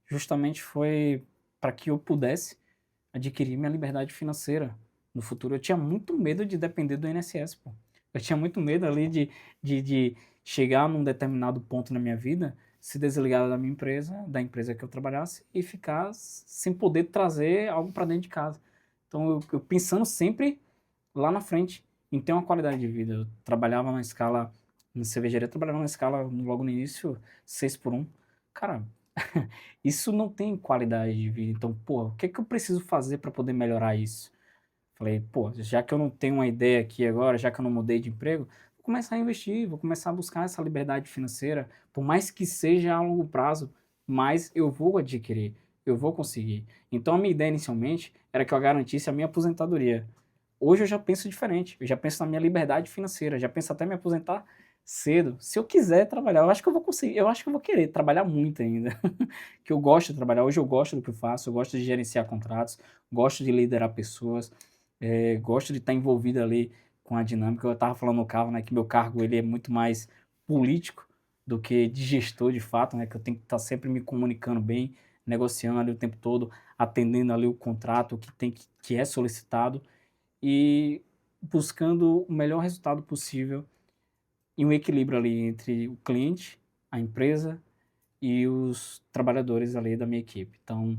justamente foi para que eu pudesse adquirir minha liberdade financeira no futuro. Eu tinha muito medo de depender do INSS, pô. Eu tinha muito medo ali de chegar num determinado ponto na minha vida, se desligar da minha empresa, da empresa que eu trabalhasse, e ficar sem poder trazer algo para dentro de casa. Então, eu pensando sempre lá na frente, em ter uma qualidade de vida. Eu trabalhava na escala, na cervejaria, eu trabalhava na escala logo no início, 6 por 1. Cara, isso não tem qualidade de vida. Então, pô, o que é que eu preciso fazer para poder melhorar isso? Falei, pô, já que eu não tenho uma ideia aqui agora, já que eu não mudei de emprego, vou começar a investir, vou começar a buscar essa liberdade financeira, por mais que seja a longo prazo. mas eu vou adquirir, eu vou conseguir. Então a minha ideia inicialmente era que eu garantisse a minha aposentadoria. Hoje eu já penso diferente, eu já penso na minha liberdade financeira, já penso até me aposentar cedo. Se eu quiser trabalhar, eu acho que eu vou conseguir, eu acho que eu vou querer trabalhar muito ainda. Que eu gosto de trabalhar, hoje eu gosto do que eu faço, eu gosto de gerenciar contratos, gosto de liderar pessoas, gosto de estar envolvido ali com a dinâmica. Eu estava falando no carro, né, que meu cargo ele é muito mais político do que de gestor de fato, né, que eu tenho que estar sempre me comunicando bem, negociando ali o tempo todo, atendendo ali o contrato que é solicitado e buscando o melhor resultado possível e um equilíbrio ali entre o cliente, a empresa e os trabalhadores ali da minha equipe. Então,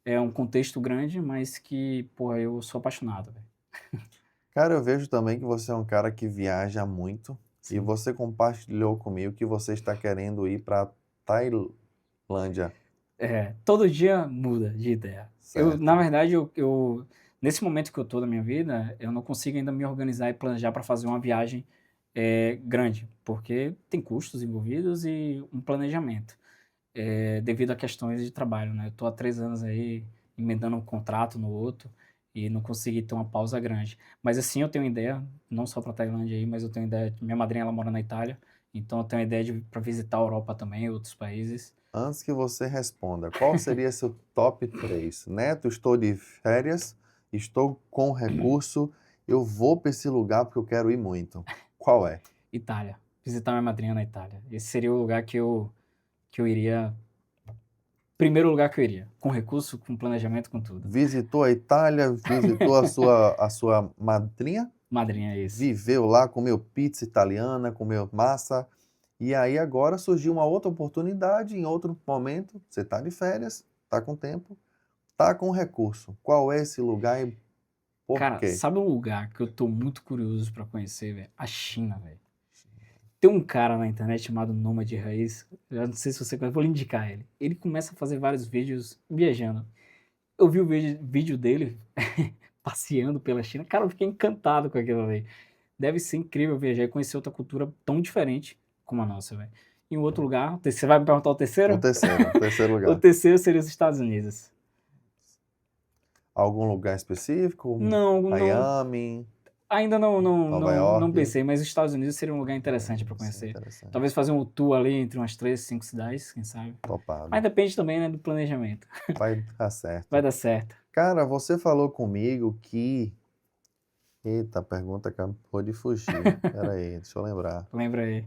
é um contexto grande, mas que, porra, eu sou apaixonado, velho. Cara, eu vejo também que você é um cara que viaja muito e Sim. você compartilhou comigo que você está querendo ir para Tailândia, É, todo dia muda de ideia. Eu, na certo? verdade, nesse momento que eu tô da minha vida, eu não consigo ainda me organizar e planejar para fazer uma viagem grande, porque tem custos envolvidos e um planejamento. Devido a questões de trabalho, né? Eu tô há 3 anos aí emendando um contrato no outro e não consegui ter uma pausa grande. Mas assim, eu tenho ideia, não só para Tailândia aí, mas eu tenho ideia, minha madrinha ela mora na Itália, então eu tenho ideia de para visitar a Europa também, outros países. Antes que você responda, qual seria seu top 3? Neto, estou de férias, estou com recurso, eu vou para esse lugar porque eu quero ir muito. Qual é? Itália, visitar minha madrinha na Itália. Esse seria o lugar que eu iria, primeiro lugar que eu iria, com recurso, com planejamento, com tudo. Visitou a Itália, visitou a sua madrinha, Madrinha é esse. viveu lá, comeu pizza italiana, comeu massa, e aí agora surgiu uma outra oportunidade, em outro momento, você está de férias, está com tempo, está com recurso. Qual é esse lugar e por Cara, quê? sabe um lugar que eu tô muito curioso pra conhecer, velho? A China, velho. Tem um cara na internet chamado Nômade Raiz, eu não sei se você conhece, vou lhe indicar ele. Ele começa a fazer vários vídeos viajando. Eu vi o vídeo dele passeando pela China, cara, eu fiquei encantado com aquilo ali. Deve ser incrível viajar e conhecer outra cultura tão diferente como a nossa, velho. Em outro lugar, você vai me perguntar o O terceiro? terceiro O lugar. terceiro seria os Estados Unidos. Algum lugar específico? Não, não, Miami, ainda não, não, Nova não, não York? pensei, mas os Estados Unidos seria um lugar interessante para Sim, conhecer. Talvez interessante. fazer um tour ali entre umas 3, 5 cidades, quem sabe. Mas Topado. depende também, né, do planejamento. Vai dar Vai certo. dar certo. Cara, você falou comigo que. Eita, a pergunta acabou de fugir. Pera aí, deixa eu lembrar. Lembra aí.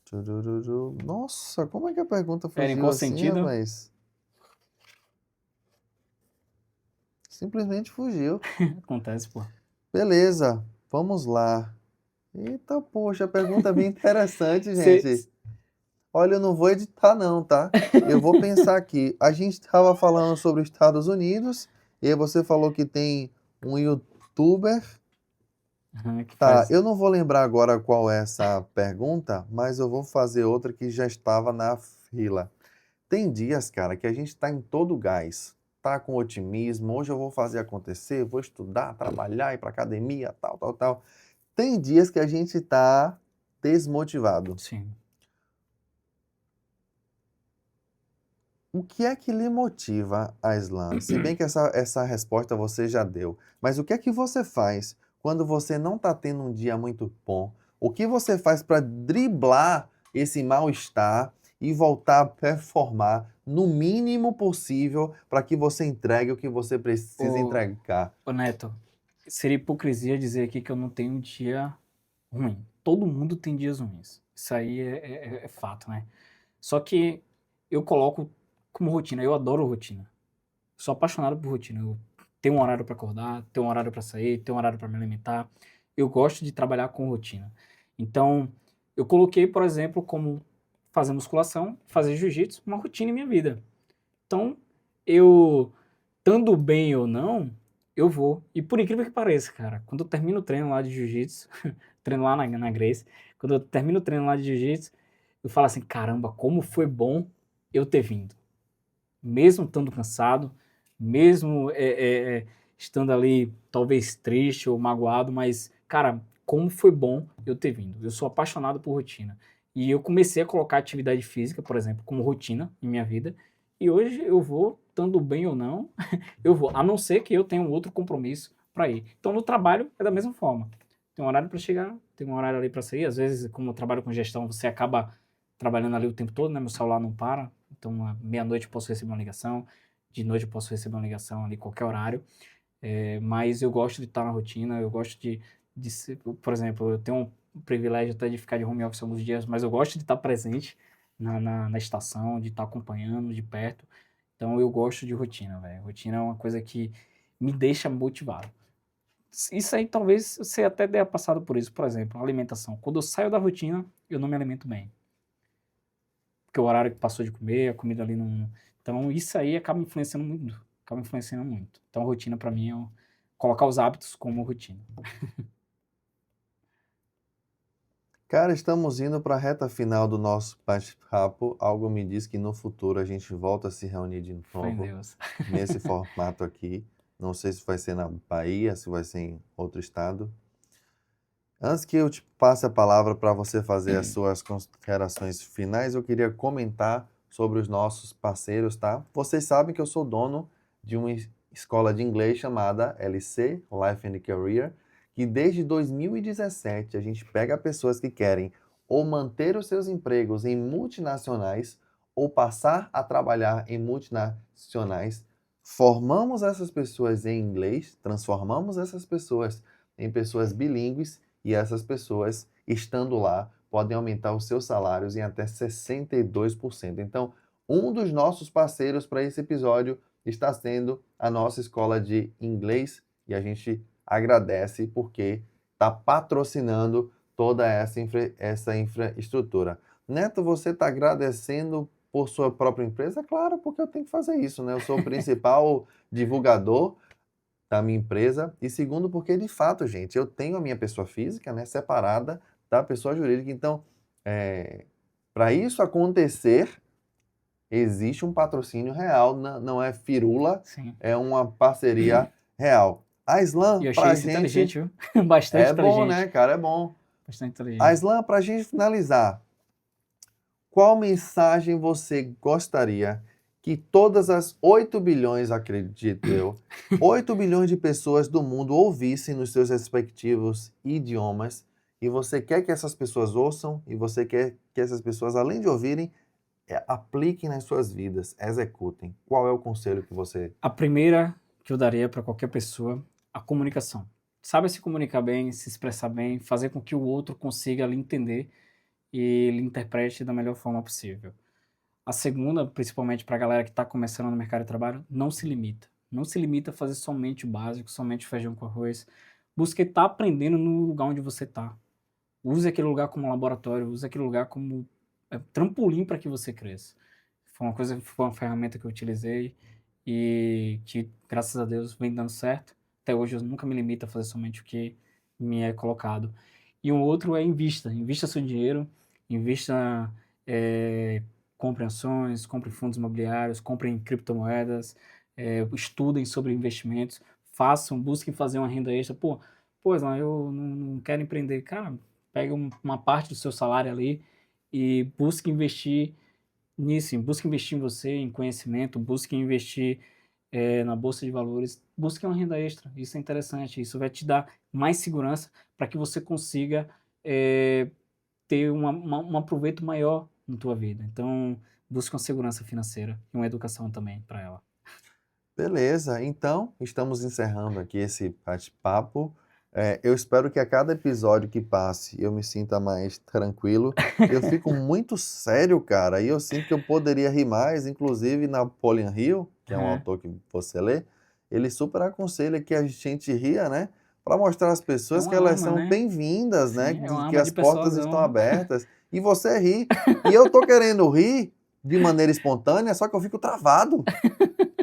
Turururu. Nossa, como é que a pergunta Era em fugiu qual assim, sentido? rapaz? Simplesmente fugiu. Acontece, pô. Beleza, vamos lá. Eita, poxa, a pergunta é bem interessante, Você... gente. Olha, eu não vou editar não, tá? Eu vou pensar aqui. A gente estava falando sobre os Estados Unidos, e aí você falou que tem um youtuber. que Tá, faz... eu não vou lembrar agora qual é essa pergunta, mas eu vou fazer outra que já estava na fila. Tem dias, cara, que a gente tá em todo gás, tá com otimismo, hoje eu vou fazer acontecer, vou estudar, trabalhar, ir pra academia, tal, tal, tal. Tem dias que a gente tá desmotivado. Sim. O que é que lhe motiva a Islã? Se bem que essa resposta você já deu, mas o que é que você faz quando você não está tendo um dia muito bom? O que você faz para driblar esse mal-estar e voltar a performar no mínimo possível para que você entregue o que você precisa Ô, entregar? ô Neto, seria hipocrisia dizer aqui que eu não tenho um dia ruim. Todo mundo tem dias ruins. Isso aí é fato, né? Só que eu coloco como rotina. Eu adoro rotina. Sou apaixonado por rotina. Eu tenho um horário para acordar, tenho um horário para sair, tenho um horário para me alimentar. Eu gosto de trabalhar com rotina. Então, eu coloquei, por exemplo, como fazer musculação, fazer jiu-jitsu, uma rotina em minha vida. Então, eu, estando bem ou não, eu vou. E por incrível que pareça, cara, quando eu termino o treino lá de jiu-jitsu, treino lá na Grace, quando eu termino o treino lá de jiu-jitsu, eu falo assim, caramba, como foi bom eu ter vindo. Mesmo estando cansado, mesmo estando ali talvez triste ou magoado, mas, cara, como foi bom eu ter vindo. Eu sou apaixonado por rotina. E eu comecei a colocar atividade física, por exemplo, como rotina em minha vida. E hoje eu vou, estando bem ou não, eu vou. A não ser que eu tenha um outro compromisso para ir. Então, no trabalho é da mesma forma. Tem um horário para chegar, tem um horário ali para sair. Às vezes, como eu trabalho com gestão, você acaba trabalhando ali o tempo todo, né? Meu celular não para. Então, à meia-noite eu posso receber uma ligação, de noite eu posso receber uma ligação ali, qualquer horário. Mas eu gosto de estar na rotina, eu gosto de ser, por exemplo, eu tenho um privilégio até de ficar de home office alguns dias, mas eu gosto de estar presente na estação, de estar acompanhando de perto. Então eu gosto de rotina, velho. Rotina é uma coisa que me deixa motivado. Isso aí talvez você até tenha passado por isso, por exemplo, alimentação. Quando eu saio da rotina, eu não me alimento bem. Porque o horário que passou de comer, a comida ali não. Então isso aí acaba influenciando muito. Acaba influenciando muito. Então a rotina pra mim é colocar os hábitos como rotina. Cara, estamos indo para a reta final do nosso bate-papo. Algo me diz que no futuro a gente volta a se reunir de Fé em novo Deus. nesse formato aqui. Não sei se vai ser na Bahia, se vai ser em outro estado. Antes que eu te passe a palavra para você fazer as suas considerações finais, eu queria comentar sobre os nossos parceiros, tá? Vocês sabem que eu sou dono de uma escola de inglês chamada LC, Life and Career, que desde 2017 a gente pega pessoas que querem ou manter os seus empregos em multinacionais ou passar a trabalhar em multinacionais. Formamos essas pessoas em inglês, transformamos essas pessoas em pessoas bilíngues e essas pessoas, estando lá, podem aumentar os seus salários em até 62%. Então, um dos nossos parceiros para esse episódio está sendo a nossa escola de inglês e a gente agradece porque está patrocinando toda essa infraestrutura. Neto, você está agradecendo por sua própria empresa? Claro, porque eu tenho que fazer isso, né? Eu sou o principal divulgador da minha empresa. E segundo, porque de fato, gente, eu tenho a minha pessoa física, né, separada da pessoa jurídica. Então, para isso acontecer, existe um patrocínio real, não é firula, Sim. é uma parceria real. A Slam, E eu achei pra isso inteligente, gente, viu? Bastante é bom, inteligente. né, cara? É bom. Bastante A inteligente. Slam, pra gente finalizar, qual mensagem você gostaria que todas as 8 bilhões, acredito eu, 8 bilhões de pessoas do mundo ouvissem nos seus respectivos idiomas e você quer que essas pessoas ouçam e você quer que essas pessoas, além de ouvirem, apliquem nas suas vidas, executem. Qual é o conselho que você... A primeira que eu daria para qualquer pessoa, a comunicação. Sabe se comunicar bem, se expressar bem, fazer com que o outro consiga lhe entender e lhe interprete da melhor forma possível. A segunda, principalmente para a galera que está começando no mercado de trabalho, não se limita. Não se limita a fazer somente o básico, somente o feijão com arroz. Busque estar aprendendo no lugar onde você está. Use aquele lugar como laboratório, use aquele lugar como trampolim para que você cresça. Foi uma ferramenta que eu utilizei e que, graças a Deus, vem dando certo. Até hoje eu nunca me limito a fazer somente o que me é colocado. E um outro é invista seu dinheiro, invista, compre ações, compre fundos imobiliários, compre em criptomoedas, estudem sobre investimentos, busquem fazer uma renda extra. Pô, Islan, eu não quero empreender. Cara, pega uma parte do seu salário ali e busque investir nisso, busque investir em você, em conhecimento, busque investir na bolsa de valores, busque uma renda extra. Isso é interessante, isso vai te dar mais segurança para que você consiga ter um aproveito maior na tua vida. Então, busque uma segurança financeira e uma educação também para ela. Beleza, então estamos encerrando aqui esse bate-papo. Eu espero que a cada episódio que passe eu me sinta mais tranquilo. Eu fico muito sério, cara, e eu sinto que eu poderia rir mais. Inclusive, Napoleon Hill, que é um autor que você lê, ele super aconselha que a gente ria, né? Para mostrar às É pessoas que uma elas arma, são né? bem-vindas, né? Sim, é uma Que arma de as portas estão persuasão. abertas. E você ri. E eu tô querendo rir de maneira espontânea, só que eu fico travado.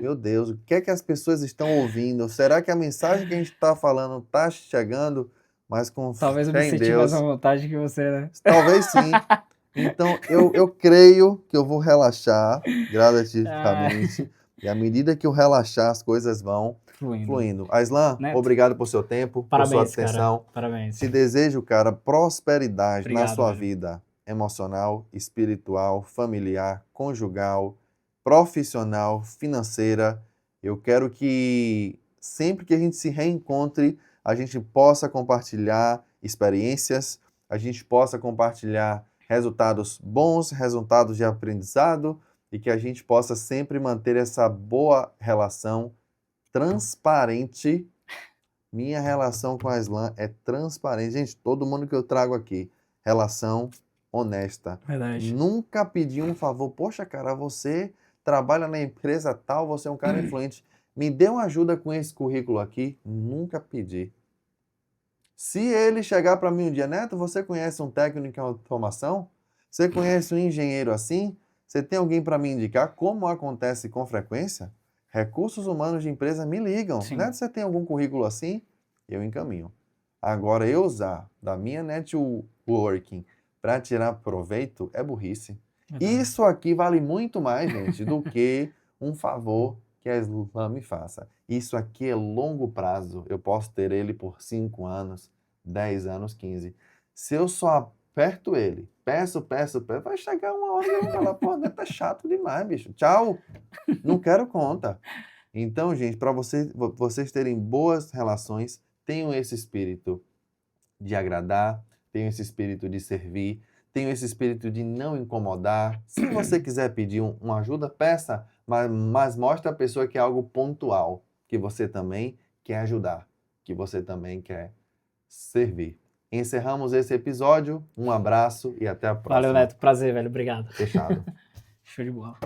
Meu Deus, o que é que as pessoas estão ouvindo? Será que a mensagem que a gente está falando está chegando? Mas com Talvez eu me fé em senti mais à Deus, vontade que você, né? talvez sim. Então, eu creio que eu vou relaxar Ah, gradativamente. E à medida que eu relaxar, as coisas vão fluindo. fluindo. Aislan, Neto, obrigado por seu tempo, por sua parabéns, cara. atenção. Parabéns. Te desejo, cara, prosperidade na Obrigado, sua velho. vida. emocional, espiritual, familiar, conjugal, profissional, financeira. Eu quero que sempre que a gente se reencontre, a gente possa compartilhar experiências, a gente possa compartilhar resultados bons, resultados de aprendizado e que a gente possa sempre manter essa boa relação transparente. Minha relação com a Aslan é transparente. Gente, todo mundo que eu trago aqui, relação honesta. Verdade. Nunca pedi um favor. Poxa, cara, você trabalha na empresa tal, você é um cara influente. Me dê uma ajuda com esse currículo aqui. Nunca pedi. Se ele chegar para mim um dia, Neto, você conhece um técnico em automação? Você conhece um engenheiro assim? Você tem alguém para me indicar? Como acontece com frequência? Recursos humanos de empresa me ligam. Sim. Neto, você tem algum currículo assim? Eu encaminho. Agora, eu usar da minha networking para tirar proveito é burrice. Verdade. Isso aqui vale muito mais, gente, do que um favor que a Aslan me faça. Isso aqui é longo prazo. Eu posso ter ele por 5 anos, 10 anos, 15. Se eu só aperto ele, peço, vai chegar uma hora que eu vou falar, pô, Neto, tá chato demais, bicho. Tchau. Não quero conta. Então, gente, para vocês terem boas relações, tenham esse espírito de agradar, tenham esse espírito de servir, tenham esse espírito de não incomodar. Se você quiser pedir uma ajuda, peça, mas mostre à pessoa que é algo pontual, que você também quer ajudar, que você também quer servir. Encerramos esse episódio. Um abraço e até a próxima. Valeu, Neto. Prazer, velho. Obrigado. Fechado. Show de bola.